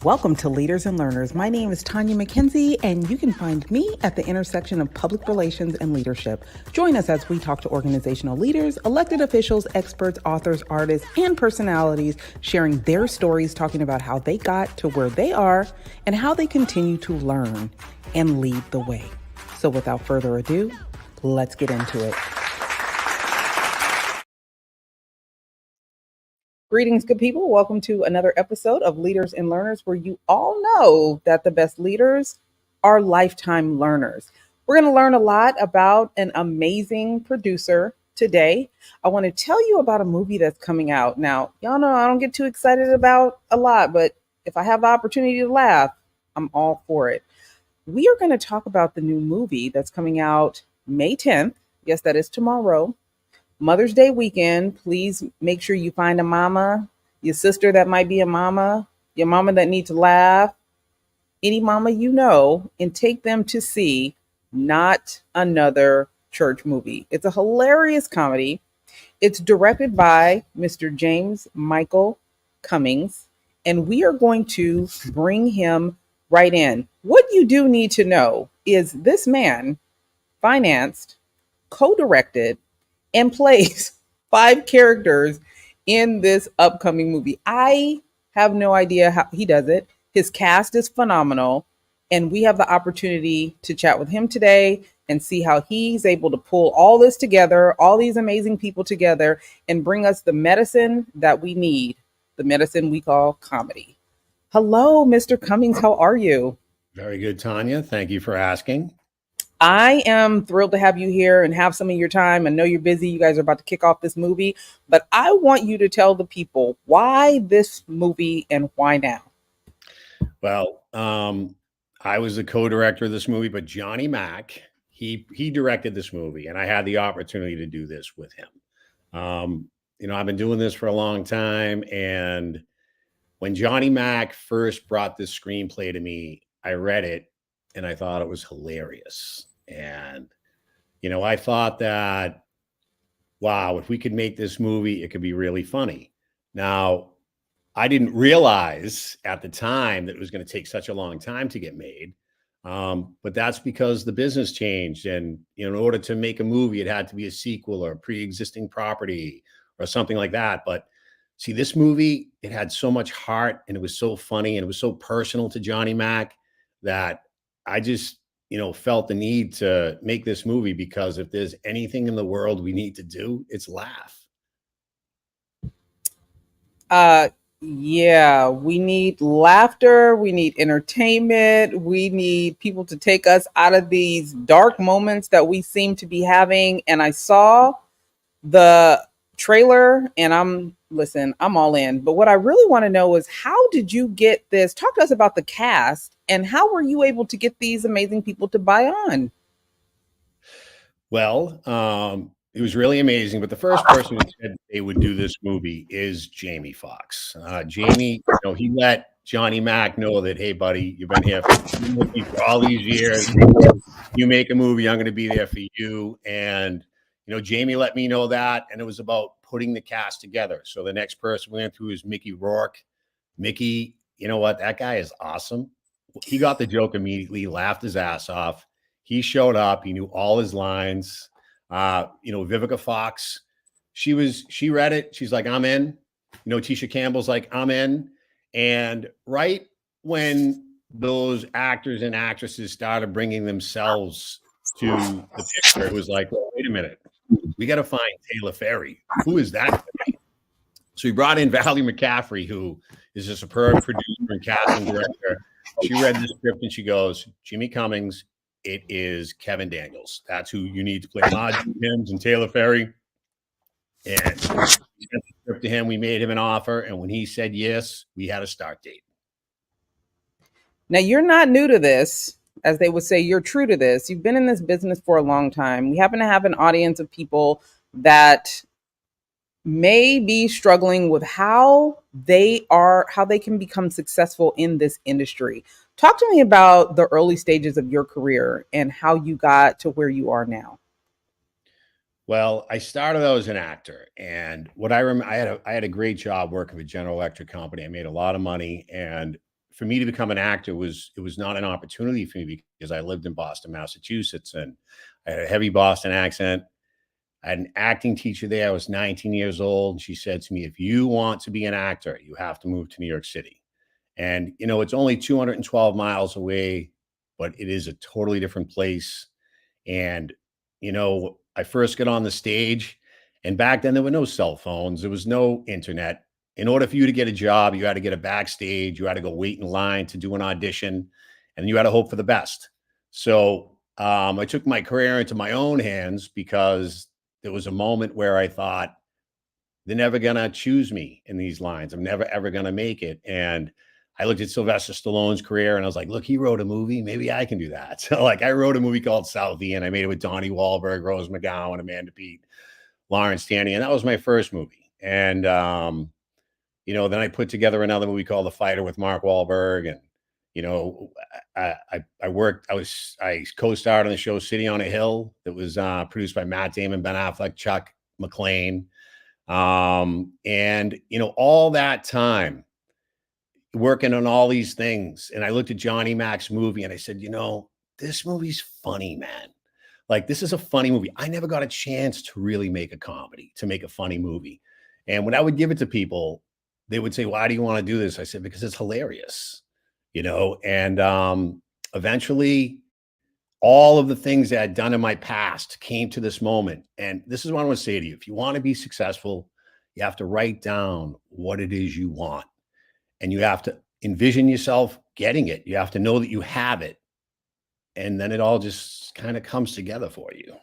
Welcome to Leaders and Learners. My name is Tanya McKenzie, and you can find me at the intersection of public relations and leadership. Join us as we talk to organizational leaders, elected officials, experts, authors, artists, and personalities, sharing their stories, talking about how they got to where they are and how they continue to learn and lead the way. So without further ado, let's get into it. Greetings, good people. Welcome to another episode of Leaders and Learners, where you all know that the best leaders are lifetime learners. We're going to learn a lot about an amazing producer today. I want to tell you about a movie that's coming out. Now, y'all know I don't get too excited about a lot, but if I have the opportunity to laugh, I'm all for it. We are going to talk about the new movie that's coming out May 10th. Yes, that is tomorrow. Mother's Day weekend. Please make sure you find a mama, your sister that might be a mama, your mama that needs to laugh, any mama you know, and take them to see Not Another Church Movie. It's a hilarious comedy. It's directed by Mr. James Michael Cummings, and we are going to bring him right in. What you do need to know is this man financed, co-directed, and plays five characters in this upcoming movie. I have no idea how he does it. His cast is phenomenal. And we have the opportunity to chat with him today and see how he's able to pull all this together, all these amazing people together, and bring us the medicine that we need, the medicine we call comedy. Hello, Mr. Cummings. How are you? Very good, Tanya. Thank you for asking. I am thrilled to have you here and have some of your time. I know you're busy. You guys are about to kick off this movie, but I want you to tell the people why this movie and why now. Well, I was the co-director of this movie, but Johnny Mack, he directed this movie, and I had the opportunity to do this with him. I've been doing this for a long time, and when Johnny Mack first brought this screenplay to me, I read it and I thought it was hilarious. And I thought that, wow, if we could make this movie, it could be really funny. Now, I didn't realize at the time that it was going to take such a long time to get made. But that's because the business changed. And in order to make a movie, it had to be a sequel or a pre-existing property or something like that. But see, this movie, it had so much heart and it was so funny and it was so personal to Johnny Mack that I just, felt the need to make this movie, because if there's anything in the world we need to do, it's laugh. Uh yeah, we need laughter, we need entertainment, we need people to take us out of these dark moments that we seem to be having. And I saw the trailer and I'm all in. But what I really want to know is, how did you get this? Talk to us about the cast and how were you able to get these amazing people to buy on? Well, it was really amazing. But the first person who said they would do this movie is Jamie Foxx. Jamie, he let Johnny Mack know that, hey, buddy, you've been here for all these years. You make a movie, I'm going to be there for you. And Jamie let me know that, and it was about putting the cast together. So the next person we went through is Mickey Rourke. Mickey, you know what? That guy is awesome. He got the joke immediately, laughed his ass off. He showed up. He knew all his lines. Vivica Fox, she read it. She's like, I'm in. Tisha Campbell's like, I'm in. And right when those actors and actresses started bringing themselves to the picture, it was like, well, wait a minute. We got to find Taylor Pherry. Who is that? So we brought in Valerie McCaffrey, who is a superb producer and casting director. She read the script and she goes, Jimmy Cummings, it is Kevin Daniels. That's who you need to play Margie Mims and Taylor Pherry. And we sent the script to him. We made him an offer. And when he said yes, we had a start date. Now, you're not new to this. As they would say, you're true to this. You've been in this business for a long time. We happen to have an audience of people that may be struggling with how they can become successful in this industry. Talk to me about the early stages of your career and how you got to where you are now. Well, I started out as an actor, and what I remember, I had a great job working with General Electric Company. I made a lot of money, and for me to become an actor was not an opportunity for me because I lived in Boston, Massachusetts, and I had a heavy Boston accent. I had an acting teacher there. I was 19 years old. And she said to me, if you want to be an actor, you have to move to New York City. And, it's only 212 miles away, but it is a totally different place. And, I first got on the stage, and back then there were no cell phones, there was no internet. In order for you to get a job, you had to get a backstage, you had to go wait in line to do an audition, and you had to hope for the best. So I took my career into my own hands because there was a moment where I thought, they're never going to choose me in these lines. I'm never, ever going to make it. And I looked at Sylvester Stallone's career and I was like, look, he wrote a movie. Maybe I can do that. So like I wrote a movie called Southie and I made it with Donnie Wahlberg, Rose McGowan, Amanda Peet, Lawrence Tanny. And that was my first movie. And, then I put together another movie called The Fighter with Mark Wahlberg. And, I co-starred on the show City on a Hill that was produced by Matt Damon, Ben Affleck, Chuck McLean. All that time working on all these things. And I looked at Johnny Mac's movie and I said, this movie's funny, man. Like, this is a funny movie. I never got a chance to really make a comedy, to make a funny movie. And when I would give it to people, they would say, why do you want to do this? I said, because it's hilarious, and eventually all of the things that I'd done in my past came to this moment. And this is what I want to say to you. If you want to be successful, you have to write down what it is you want. And you have to envision yourself getting it. You have to know that you have it. And then it all just kind of comes together for you.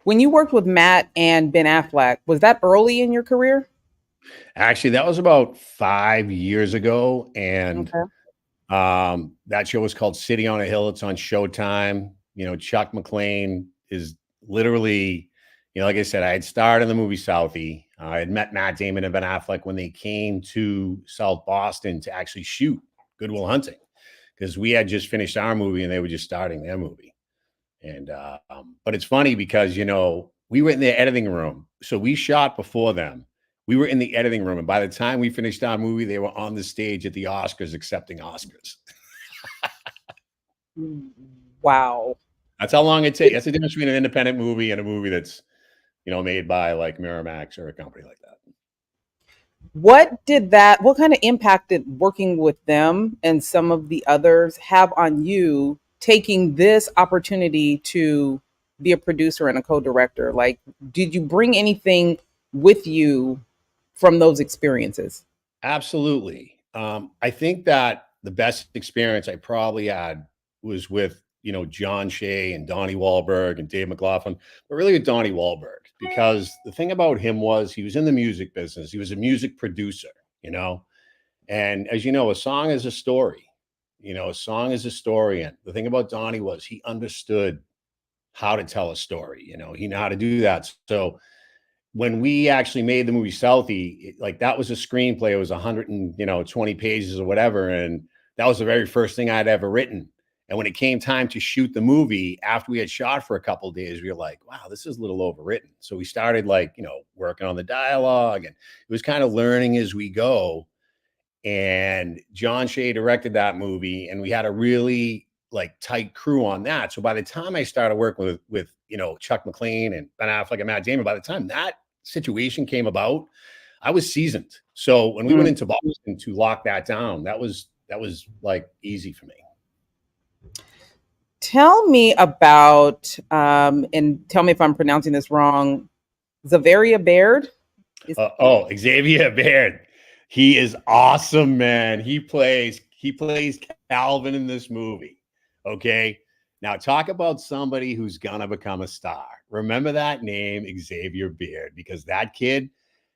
When you worked with Matt and Ben Affleck, was that early in your career? Actually, that was about 5 years ago. And Okay. that show was called City on a Hill. It's on Showtime. Chuck McLean is literally, like I said, I had starred in the movie Southie. I had met Matt Damon and Ben Affleck when they came to South Boston to actually shoot Good Will Hunting, because we had just finished our movie and they were just starting their movie. And but it's funny because we were in the editing room, so we shot before them. We were in the editing room, and by the time we finished our movie, they were on the stage at the Oscars accepting Oscars. Wow. That's how long it takes. That's the difference between an independent movie and a movie that's made by like Miramax or a company like that. What kind of impact did working with them and some of the others have on you taking this opportunity to be a producer and a co-director? Like, did you bring anything with you from those experiences? Absolutely. I think that the best experience I probably had was with, John Shea and Donnie Wahlberg and Dave McLaughlin, but really with Donnie Wahlberg, because the thing about him was he was in the music business. He was a music producer, and as you know, a song is a story, a song is a story. And the thing about Donnie was he understood how to tell a story, he knew how to do that. So when we actually made the movie Southie, like that was a screenplay. It was 120 pages or whatever. And that was the very first thing I'd ever written. And when it came time to shoot the movie, after we had shot for a couple of days, we were like, wow, this is a little overwritten. So we started working on the dialogue, and it was kind of learning as we go. And John Shea directed that movie, and we had a really tight crew on that. So by the time I started working with Chuck McLean and Ben Affleck and Matt Damon, by the time that situation came about, I was seasoned. So when we went into Boston to lock that down, that was like easy for me. Tell me about, and tell me if I'm pronouncing this wrong, Xavier Baird. Xavier Baird. He is awesome, man. He plays Calvin in this movie. Okay. Now talk about somebody who's gonna become a star. Remember that name, Xavier Baird, because that kid,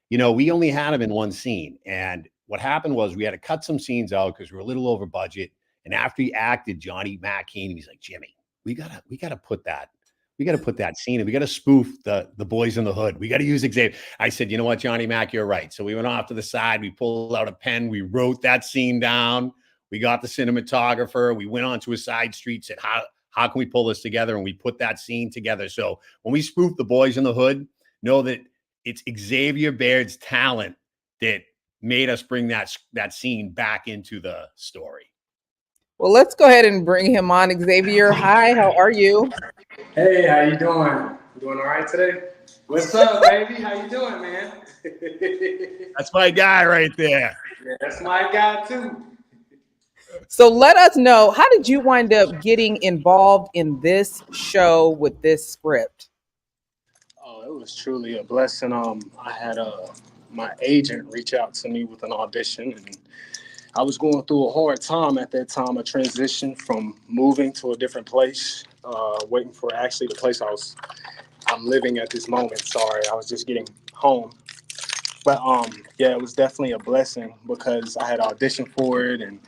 we only had him in one scene. And what happened was we had to cut some scenes out because we were a little over budget. And after he acted, Johnny Mac came and he's like, Jimmy, we gotta put that scene in. We gotta spoof the Boys in the Hood. We gotta use Xavier. I said, you know what, Johnny Mac, you're right. So we went off to the side, we pulled out a pen, we wrote that scene down. We got the cinematographer. We went onto a side street, said, how can we pull this together? And we put that scene together. So when we spoof the Boys in the Hood, know that it's Xavier Baird's talent that made us bring that scene back into the story. Well, let's go ahead and bring him on. Xavier, hi, how are you? Hey, how you doing? Doing all right today? What's up, baby? How you doing, man? That's my guy right there. Yeah, that's my guy too. So let us know, how did you wind up getting involved in this show with this script? Oh, it was truly a blessing. I had my agent reach out to me with an audition, and I was going through a hard time at that time, a transition from moving to a different place, waiting for actually the place I'm living at this moment. Sorry, I was just getting home. But yeah, it was definitely a blessing because I had auditioned for it, and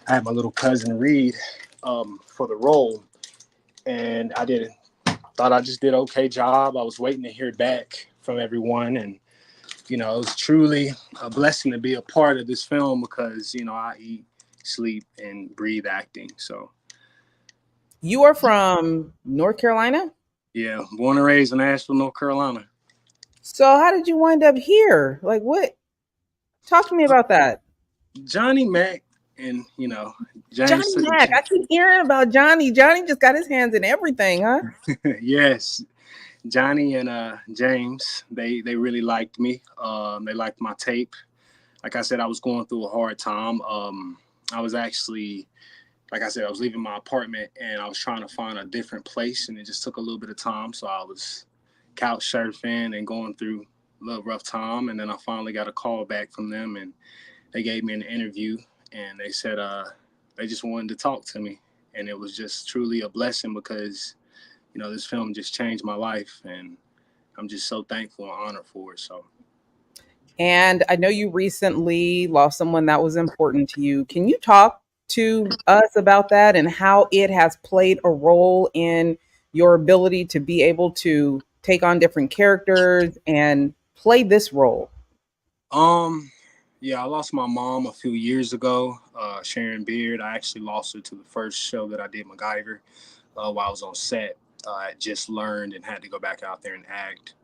I had my little cousin Reed for the role, and thought I just did an okay job. I was waiting to hear back from everyone, and it was truly a blessing to be a part of this film because I eat, sleep, and breathe acting. So You are from North Carolina? yeah, born and raised in Asheville, North Carolina. So how did you wind up here? Like what? Talk to me about that. Johnny Mac and James Johnny took a Mac. I chance. keep hearing about Johnny. Johnny just got his hands in everything, huh? Yes, Johnny and James, they really liked me. They liked my tape. Like I said, I was going through a hard time. I was actually, like I said, I was leaving my apartment and I was trying to find a different place, and it just took a little bit of time. So I was couch surfing and going through a little rough time, and then I finally got a call back from them, and they gave me an interview, and they said they just wanted to talk to me, and it was just truly a blessing because this film just changed my life, and I'm just so thankful and honored for it. So, And I know you recently lost someone that was important to you. Can you talk to us about that and how it has played a role in your ability to be able to take on different characters and play this role? um, yeah, I lost my mom a few years ago, Sharon Beard. I actually lost her to the first show that I did, MacGyver, while I was on set. I just learned and had to go back out there and act,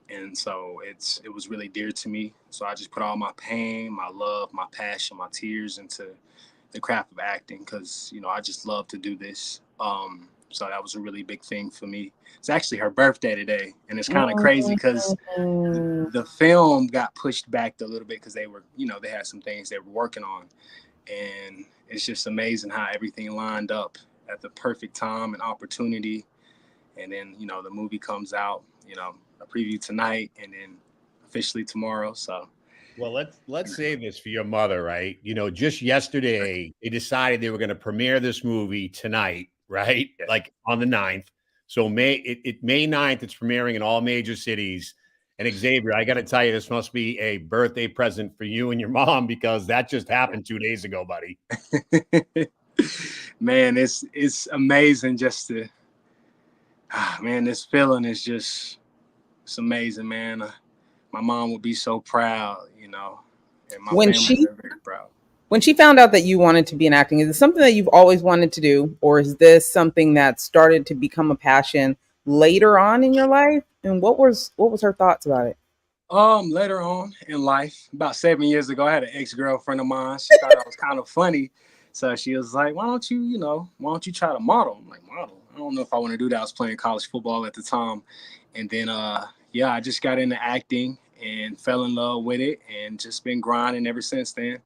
and so it was really dear to me. So I just put all my pain, my love, my passion, my tears into the craft of acting because I just love to do this. So that was a really big thing for me. It's actually her birthday today, and it's kind of crazy because Mm. the film got pushed back a little bit because they had some things they were working on, and it's just amazing how everything lined up at the perfect time and opportunity. And then the movie comes out, a preview tonight, and then officially tomorrow. So Well, let's say this for your mother, right? Just yesterday they decided they were going to premiere this movie tonight, right? yeah. Like on the 9th. So May 9th, it's premiering in all major cities. And Xavier, I got to tell you, this must be a birthday present for you and your mom because that just happened 2 days ago, buddy. Man, it's amazing just to man, this feeling is just it's amazing, man. My mom would be so proud, and my When family she are very proud. when she found out that you wanted to be in acting, is it something that you've always wanted to do, or is this something that started to become a passion later on in your life? And what was her thoughts about it? Later on in life, about 7 years ago, I had an ex-girlfriend of mine. She thought I was kind of funny. So she was like, why don't you try to model? I'm like, model? I don't know if I want to do that. I was playing college football at the time. And then yeah, I just got into acting and fell in love with it and just been grinding ever since then.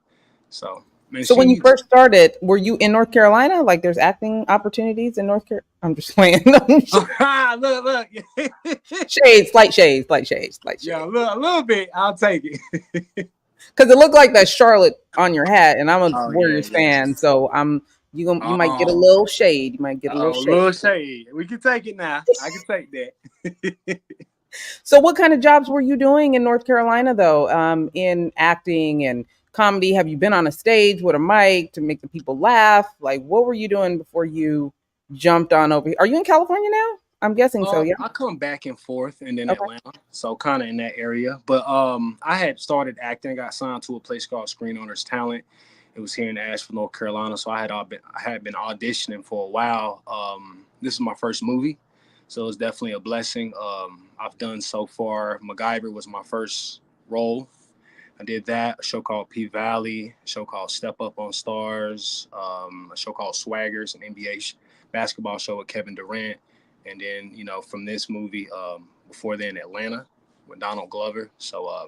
So man, So when you first started, were you in North Carolina? Like there's acting opportunities in North Carolina? I'm just playing. look. Shades, slight shades, slight shades, slight Yeah, shades. a little bit. I'll take it. Because it looked like that Charlotte on your hat, and I'm a Oh yeah, Warriors fan, yes. so you might get a Oh, little shade. You might get a little oh, shade. little shade. We can take it now. I can take that. So, what kind of jobs were you doing in North Carolina, though, in acting and comedy? Have you been on a stage with a mic to make the people laugh? Like, what were you doing before you jumped on over here? Are you in California now? I'm guessing so, yeah. I come back and forth and then Okay. Atlanta, so kind of in that area. But I had started acting, got signed to a place called Screen Owners Talent, It was here in Asheville, North Carolina. So I had been auditioning for a while. This is my first movie, so it's definitely a blessing. I've done so far. MacGyver was my first role. I did that, a show called P Valley, a show called Step Up on Stars, a show called Swaggers, an NBA basketball show with Kevin Durant. And then, from this movie, before then, Atlanta with Donald Glover. So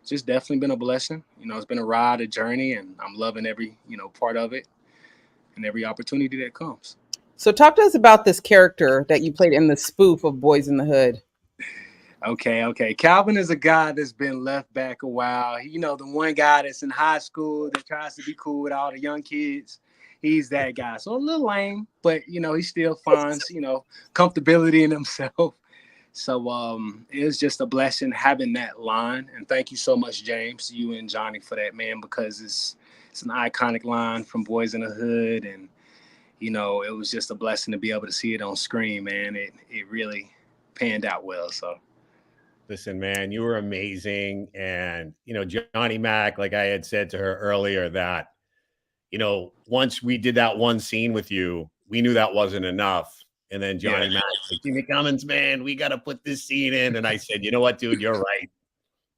it's just definitely been a blessing. It's been a ride, a journey, and I'm loving every, part of it and every opportunity that comes. So talk to us about this character that you played in the spoof of Boys in the Hood. Okay. Calvin is a guy that's been left back a while. The one guy that's in high school that tries to be cool with all the young kids. He's that guy. So a little lame, but he still finds, comfortability in himself. So it was just a blessing having that line. And thank you so much, James, you and Johnny, for that, man, because it's an iconic line from Boys in the Hood. And, it was just a blessing to be able to see it on screen, man. It really panned out well. So. Listen, man, you were amazing. And, Johnny Mac, like I had said to her earlier, that, once we did that one scene with you, we knew that wasn't enough. And then Johnny Mac said, Jimmy Cummings, man, we got to put this scene in. And I said, you know what, dude, you're right.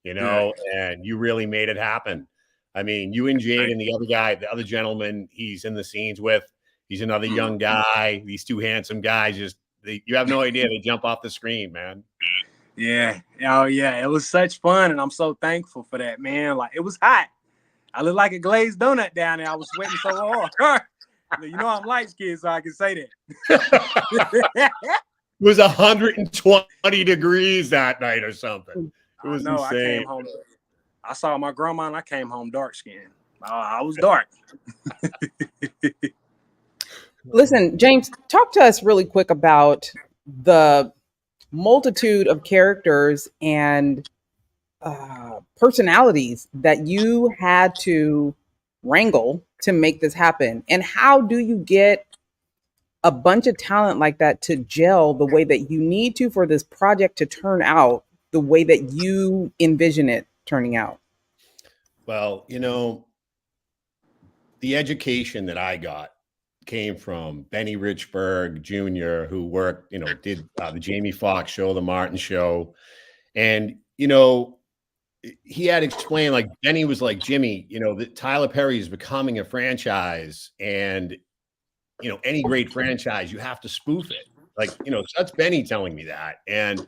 And you really made it happen. I mean, you and Jade and the other guy, the other gentleman he's in the scenes with, he's another young guy. These two handsome guys, you have no idea. They jump off the screen, man. Yeah. Oh, yeah. It was such fun, and I'm so thankful for that, man. Like, it was hot. I looked like a glazed donut down there. I was sweating so hard. I'm light-skinned, so I can say that. It was 120 degrees that night or something. It was insane. I came home. I saw my grandma, and I came home dark-skinned. I was dark. Listen, James, talk to us really quick about the multitude of characters and personalities that you had to wrangle to make this happen. And how do you get a bunch of talent like that to gel the way that you need to for this project to turn out the way that you envision it turning out? Well, the education that I got came from Benny Richburg Jr., who worked, did the Jamie Foxx show, the Martin show. And, he had explained, like, Benny was like, Jimmy, that Tyler Pherry is becoming a franchise, and, any great franchise, you have to spoof it. Like, so that's Benny telling me that. And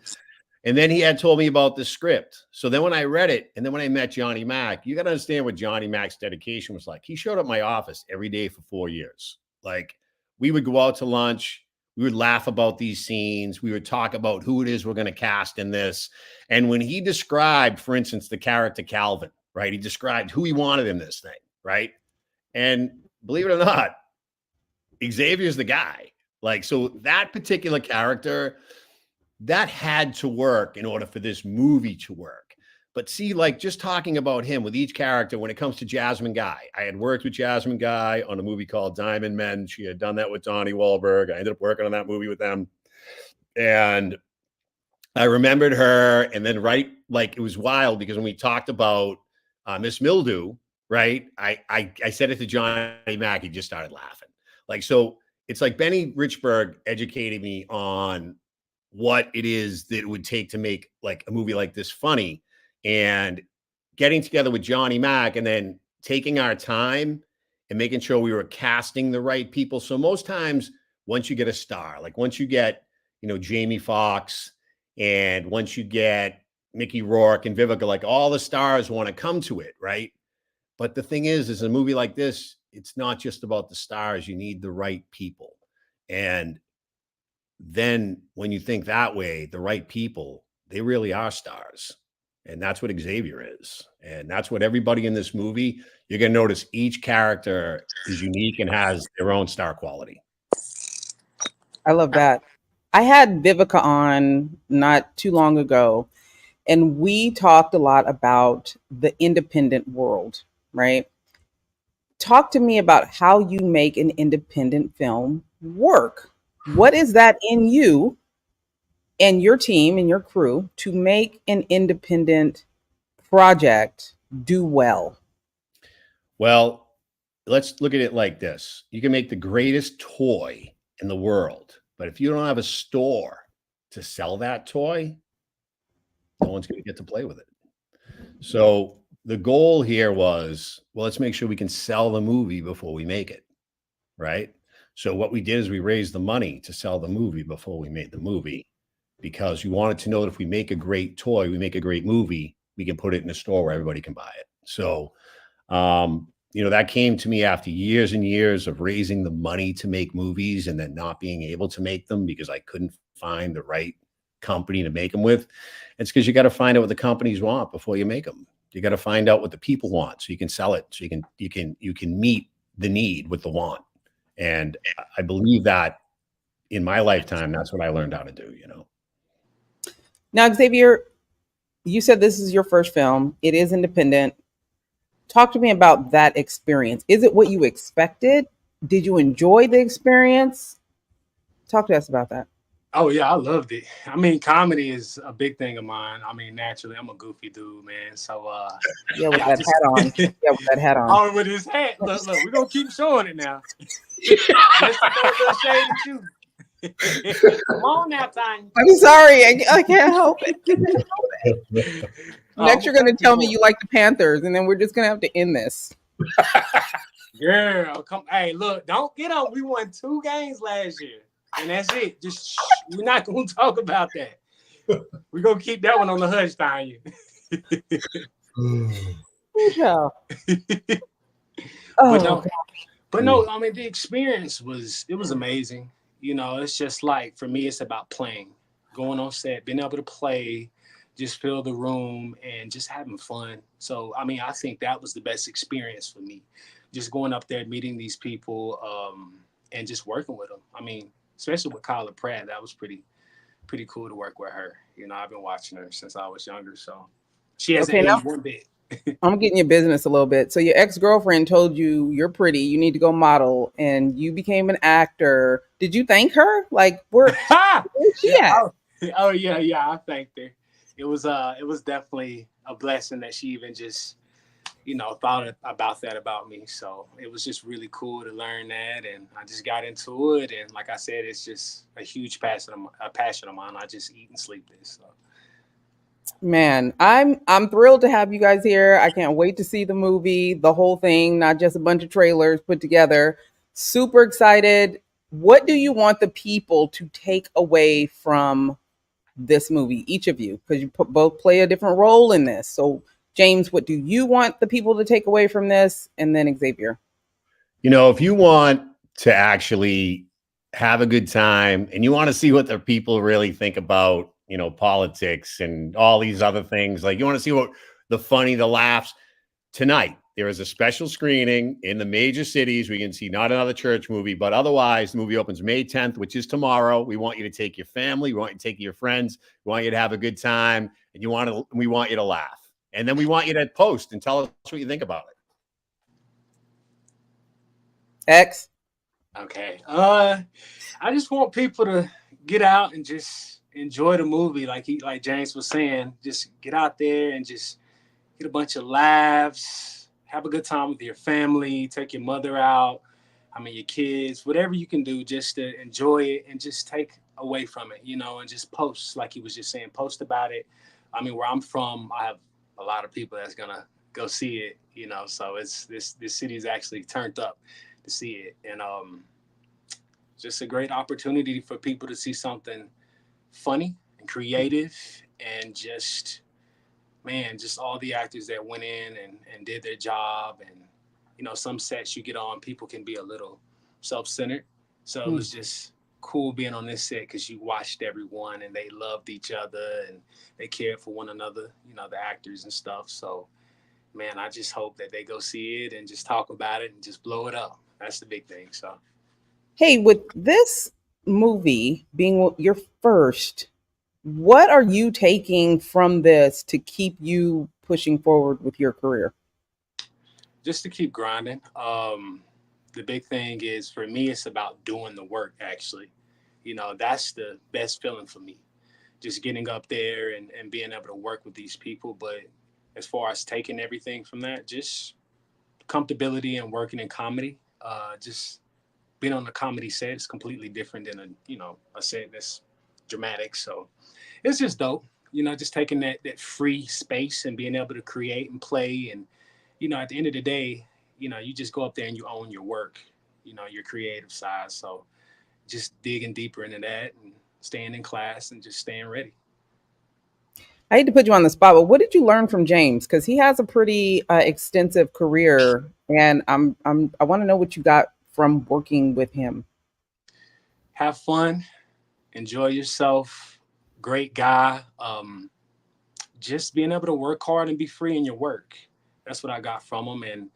then he had told me about the script. So then when I read it, and then when I met Johnny Mac, you got to understand what Johnny Mac's dedication was like. He showed up at my office every day for 4 years. Like, we would go out to lunch. We would laugh about these scenes. We would talk about who it is we're going to cast in this. And when he described, for instance, the character Calvin, right? He described who he wanted in this thing, right? And believe it or not, Xavier's the guy. Like, so that particular character, that had to work in order for this movie to work. But see, like, just talking about him with each character, when it comes to Jasmine Guy, I had worked with Jasmine Guy on a movie called Diamond Men. She had done that with Donnie Wahlberg. I ended up working on that movie with them. And I remembered her. And then, right, like, it was wild because when we talked about Miss Mildew, right, I said it to Johnny Mac. He just started laughing. Like, so it's like Benny Richburg educated me on what it is that it would take to make, like, a movie like this funny. And getting together with Johnny Mac and then taking our time and making sure we were casting the right people. So most times, once you get a star, like once you get, Jamie Foxx, and once you get Mickey Rourke and Vivica, like, all the stars want to come to it, right? But the thing is a movie like this, it's not just about the stars. You need the right people. And then when you think that way, the right people, they really are stars. And that's what Xavier is. And that's what everybody in this movie, you're going to notice each character is unique and has their own star quality. I love that. I had Vivica on not too long ago, and we talked a lot about the independent world, right? Talk to me about how you make an independent film work. What is that in you and your team and your crew to make an independent project do well? Well, let's look at it like this. You can make the greatest toy in the world, but if you don't have a store to sell that toy, no one's going to get to play with it. So the goal here was, well, let's make sure we can sell the movie before we make it, right? So what we did is we raised the money to sell the movie before we made the movie, because we wanted to know that if we make a great toy, we make a great movie, we can put it in a store where everybody can buy it. So that came to me after years and years of raising the money to make movies and then not being able to make them because I couldn't find the right company to make them with. It's because you got to find out what the companies want before you make them. You got to find out what the people want so you can sell it, so you can meet the need with the want. And I believe that in my lifetime, that's what I learned how to do. Now, Xavier, you said this is your first film. It is independent. Talk to me about that experience. Is it what you expected? Did you enjoy the experience? Talk to us about that. Oh yeah, I loved it. I mean, comedy is a big thing of mine. I mean, naturally, I'm a goofy dude, man. So Yeah, with yeah, I that just hat on. Yeah, with that hat on. oh with his hat. Look, we're gonna keep showing it now. Just to throw a little shade at you. Come on now, Tanya. I'm sorry. I can't help it. Next, I'm you're going to a tell me boy. you like the Panthers, and then we're just going to have to end this. Girl, come. Hey, look, don't get on. We won 2 games last year, and that's it. Just we're not gonna talk about that. We're gonna keep that one on the hush, Tanya. Good job. But Oh, no, but no. I mean, the experience was amazing. It's just like for me, it's about playing, going on set, being able to play, just fill the room, and just having fun. So, I mean, I think that was the best experience for me, just going up there, meeting these people, and just working with them. I mean, especially with Kyla Pratt, that was pretty cool to work with her. I've been watching her since I was younger, so she hasn't okay. Now aged one bit. I'm getting your business a little bit. So your ex-girlfriend told you you're pretty, you need to go model, and you became an actor. Did you thank her? Like, where's she at? oh, oh yeah, I thanked her. It was definitely a blessing that she even just thought about that about me. So it was just really cool to learn that, and I just got into it. And like I said, it's just a huge passion of mine. I just eat and sleep this. So. Man, I'm thrilled to have you guys here. I can't wait to see the movie, the whole thing, not just a bunch of trailers put together. Super excited. What do you want the people to take away from this movie, each of you? Because you both play a different role in this. So, James, what do you want the people to take away from this? And then Xavier. If you want to actually have a good time and you want to see what the people really think about, politics and all these other things, like you want to see what the laughs, tonight, there is a special screening in the major cities. We can see not another church movie, but otherwise, the movie opens May 10th, which is tomorrow. We want you to take your family. We want you to take your friends. We want you to have a good time. And we want you to laugh. And then we want you to post and tell us what you think about it. X. Okay. I just want people to get out and just enjoy the movie, like James was saying. Just get out there and just get a bunch of laughs, have a good time with your family, take your mother out. I mean, your kids, whatever you can do just to enjoy it and just take away from it, and just post, like he was just saying, post about it. I mean, where I'm from, I have a lot of people that's gonna go see it, so it's this city is actually turned up to see it. And just a great opportunity for people to see something funny and creative, and just man, just all the actors that went in and did their job. And some sets you get on, people can be a little self-centered, so it was just cool being on this set because you watched everyone and they loved each other and they cared for one another, the actors and stuff. So man, I just hope that they go see it and just talk about it and just blow it up. That's the big thing. So Hey, with this movie being your first, what are you taking from this to keep you pushing forward with your career? just to keep grinding. The big thing is for me, it's about doing the work actually. That's the best feeling for me. Just getting up there and being able to work with these people. But as far as taking everything from that, just comfortability in working in comedy. Just being on a comedy set is completely different than a set that's dramatic. So it's just dope. Just taking that free space and being able to create and play. And at the end of the day, you just go up there and you own your work. Your creative side. So just digging deeper into that and staying in class and just staying ready. I hate to put you on the spot, but what did you learn from James? Because he has a pretty extensive career, and I want to know what you got from working with him. Have fun, enjoy yourself. Great guy. Just being able to work hard and be free in your work. That's what I got from him. And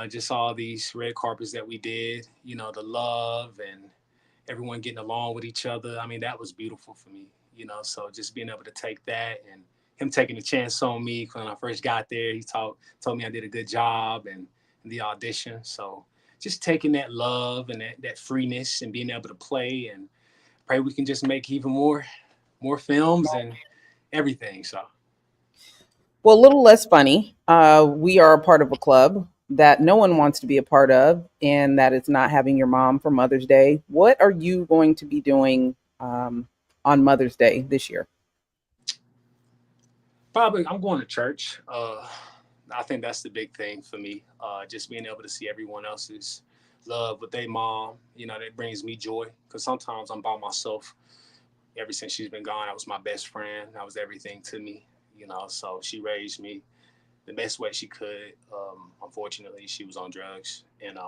just all these red carpets that we did. The love and everyone getting along with each other. I mean, that was beautiful for me. So just being able to take that and him taking a chance on me when I first got there. He told me I did a good job and the audition. So just taking that love and that freeness and being able to play, and pray we can just make even more films and everything. So Well, a little less funny. We are a part of a club that no one wants to be a part of, and that is not having your mom for Mother's Day. What are you going to be doing on Mother's Day this year? probably I'm going to church. I think that's the big thing for me. Just being able to see everyone else's love with their mom, that brings me joy. Because sometimes I'm by myself. Ever since she's been gone, that was my best friend. That was everything to me. So she raised me the best way she could. Unfortunately, she was on drugs, and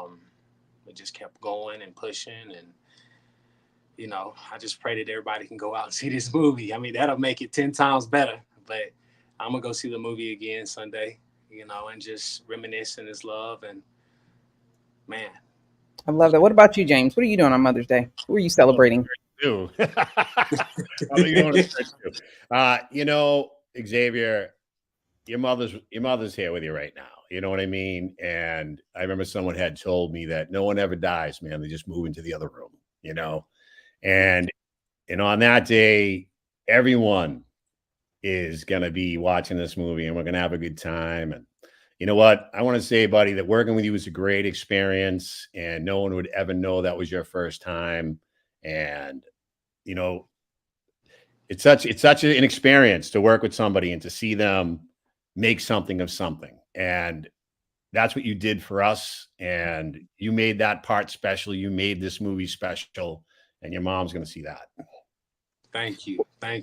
it just kept going and pushing. And I just pray that everybody can go out and see this movie. I mean, that'll make it 10 times better. But I'm gonna go see the movie again Sunday, and just reminisce in his love. And man, I love that. What about you, James? What are you doing on Mother's Day? Who are you celebrating? Too. Probably going to church too. Xavier, your mother's here with you right now. You know what I mean? And I remember someone had told me that no one ever dies, man. They just move into the other room, And on that day, everyone is gonna be watching this movie and we're gonna have a good time. And you know what? I want to say, buddy, that working with you was a great experience, and no one would ever know that was your first time. And you know, it's such an experience to work with somebody and to see them make something of something. And that's what you did for us. And you made that part special. You made this movie special. And your mom's going to see that. thank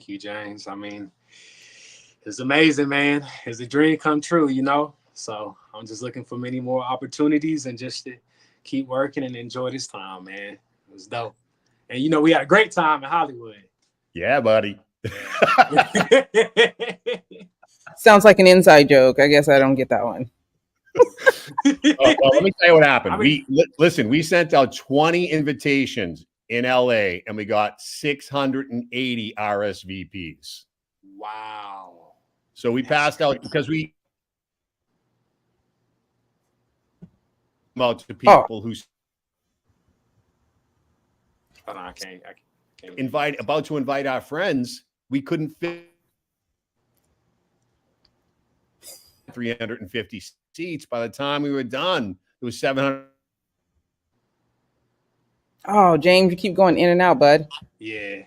you, James. I mean, it's amazing, man. It's a dream come true. So I'm just looking for many more opportunities and just to keep working and enjoy this time, man. It was dope. And we had a great time in Hollywood. Yeah, buddy. Sounds like an inside joke. I guess I don't get that one. Well, let me tell you what happened. We sent out 20 invitations in LA and we got 680 RSVPs. Wow. So we passed out because we out to people who I can't about to invite our friends. We couldn't fit 350 seats. By the time we were done, it was 700. Oh, James, you keep going in and out, bud. Yeah.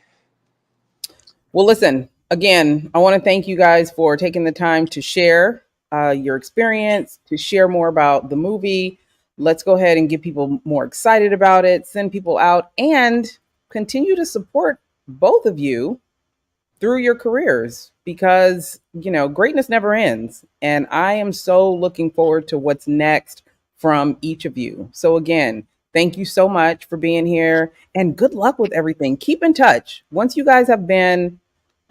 Well, listen, again, I want to thank you guys for taking the time to share your experience, to share more about the movie. Let's go ahead and get people more excited about it, send people out, and continue to support both of you through your careers, because greatness never ends, and I am so looking forward to what's next from each of you. So again, thank you so much for being here, and good luck with everything. Keep in touch. Once you guys have been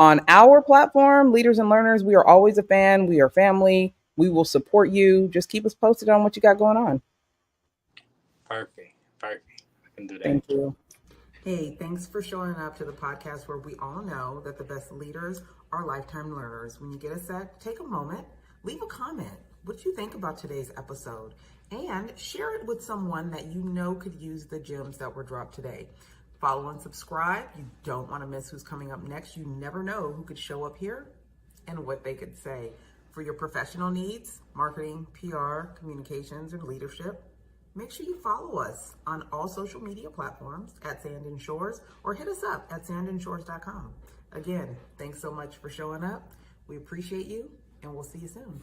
on our platform, Leaders and Learners, we are always a fan. We are family. We will support you. Just keep us posted on what you got going on. Perfect. I can do that. Thank you. Hey, thanks for showing up to the podcast where we all know that the best leaders are lifetime learners. When you get a sec, take a moment, leave a comment. What you think about today's episode, and share it with someone that you know could use the gems that were dropped today. Follow and subscribe. You don't want to miss who's coming up next. You never know who could show up here and what they could say. For your professional needs, marketing, PR, communications, and leadership, make sure you follow us on all social media platforms at Sand and Shores, or hit us up at sandandshores.com. Again, thanks so much for showing up. We appreciate you, and we'll see you soon.